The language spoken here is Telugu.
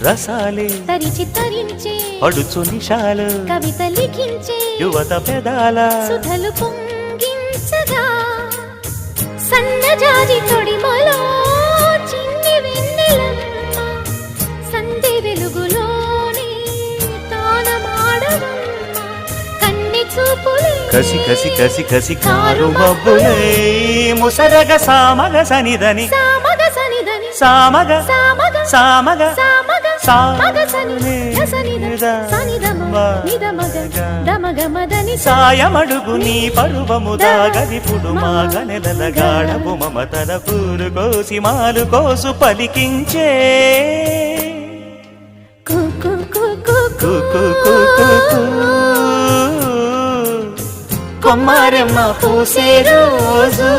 రసాలే తరిచి తరించే అడుచు నిషాలు కవిత లిఖించే యువత పెదాల సుధలు పొంగించగా సన్నజాజి తొడిమలో చిన్ని వెన్నెలమ్మ సంధి వెలుగులోనే తానమాడవమ్మ కన్నె చూపులే కసి కసి కసి కసి కారు మబ్బులే ముసరగ సామగ సనిదని సామగ సనిదని సామగ సామగ సామగ సామగ సామగ సని సనిద సనిదమ నిదమగ దమగమదని సాయమడుగు నీ పరువము దాగదిపుడు మాగనెలల గాఢపు మమతల పూలు కోసి మాలు కోసు పలికించే కుకు కుకు కుకు కుకు కొమ్మారెమ్మ పూసే రోజు